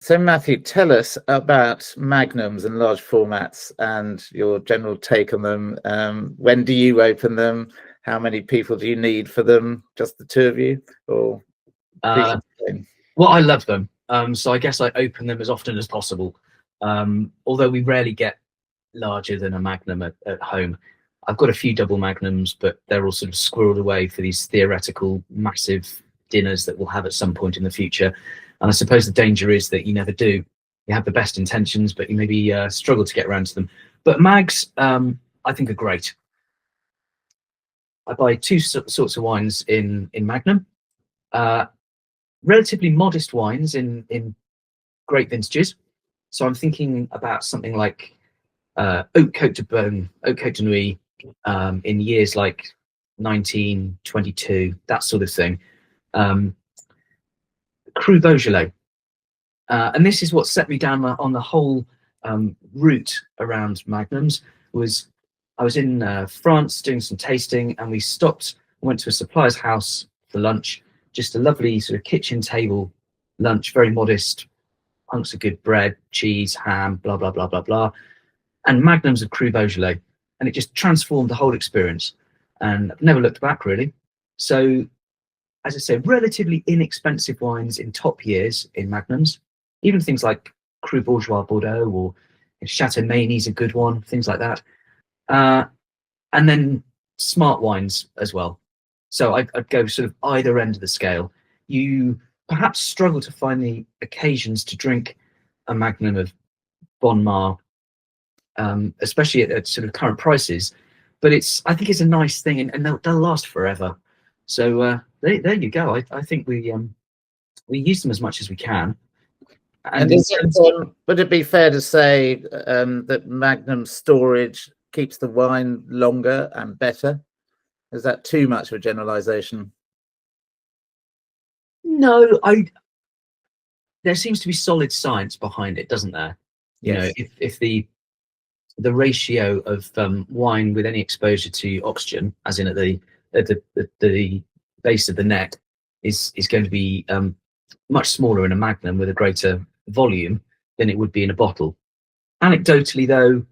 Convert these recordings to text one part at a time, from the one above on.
So, Matthew, tell us about magnums and large formats and your general take on them. When do you open them? How many people do you need for them? Just the two of you, or Uh, well, I love them. So I guess I open them as often as possible. Although we rarely get larger than a magnum at home. I've got a few double magnums, but they're all sort of squirreled away for these theoretical massive dinners that we'll have at some point in the future. And I suppose the danger is that you never do. You have the best intentions, but you maybe struggle to get around to them. But mags, I think, are great. I buy two sorts of wines in Magnum. Relatively modest wines in great vintages. So I'm thinking about something like Haute Côte de Beaune, Haute Côte de Nuits, in years like 1922, that sort of thing. Cru Beaujolais. And this is what set me down on the whole route around magnums. I was in France doing some tasting, and we stopped, went to a supplier's house for lunch. Just a lovely sort of kitchen table lunch, very modest, hunks of good bread, cheese, ham, blah, blah, blah, blah, blah. And magnums of Cru Beaujolais. And it just transformed the whole experience. And I've never looked back, really. So, as I say, relatively inexpensive wines in top years in magnums. Even things like Cru Bourgeois Bordeaux or Chateau Meuni's a good one, things like that. And then smart wines as well. So I'd go sort of either end of the scale. You perhaps struggle to find the occasions to drink a magnum of Bonnes Mares, especially at sort of current prices. But I think it's a nice thing, and they'll last forever. So there you go. I think we use them as much as we can. And would it be fair to say that Magnum storage keeps the wine longer and better? Is that too much of a generalization? No, there seems to be solid science behind it, doesn't there? Yes. You know, if the ratio of wine with any exposure to oxygen, as in at the base of the neck, is going to be much smaller in a magnum with a greater volume than it would be in a bottle. Anecdotally, though,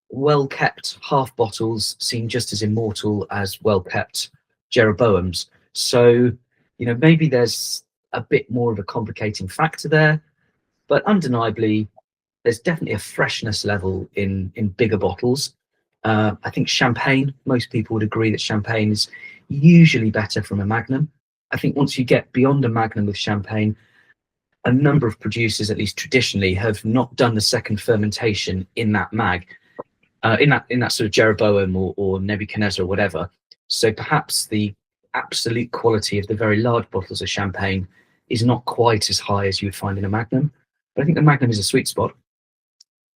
well-kept half bottles seem just as immortal as well-kept Jeroboams. So, maybe there's a bit more of a complicating factor there, but undeniably, there's definitely a freshness level in bigger bottles. I think champagne, most people would agree that champagne is usually better from a magnum. I think once you get beyond a magnum with champagne, a number of producers, at least traditionally, have not done the second fermentation in that mag, in that sort of Jeroboam or Nebuchadnezzar or whatever. So perhaps the absolute quality of the very large bottles of champagne is not quite as high as you would find in a magnum. But I think the magnum is a sweet spot.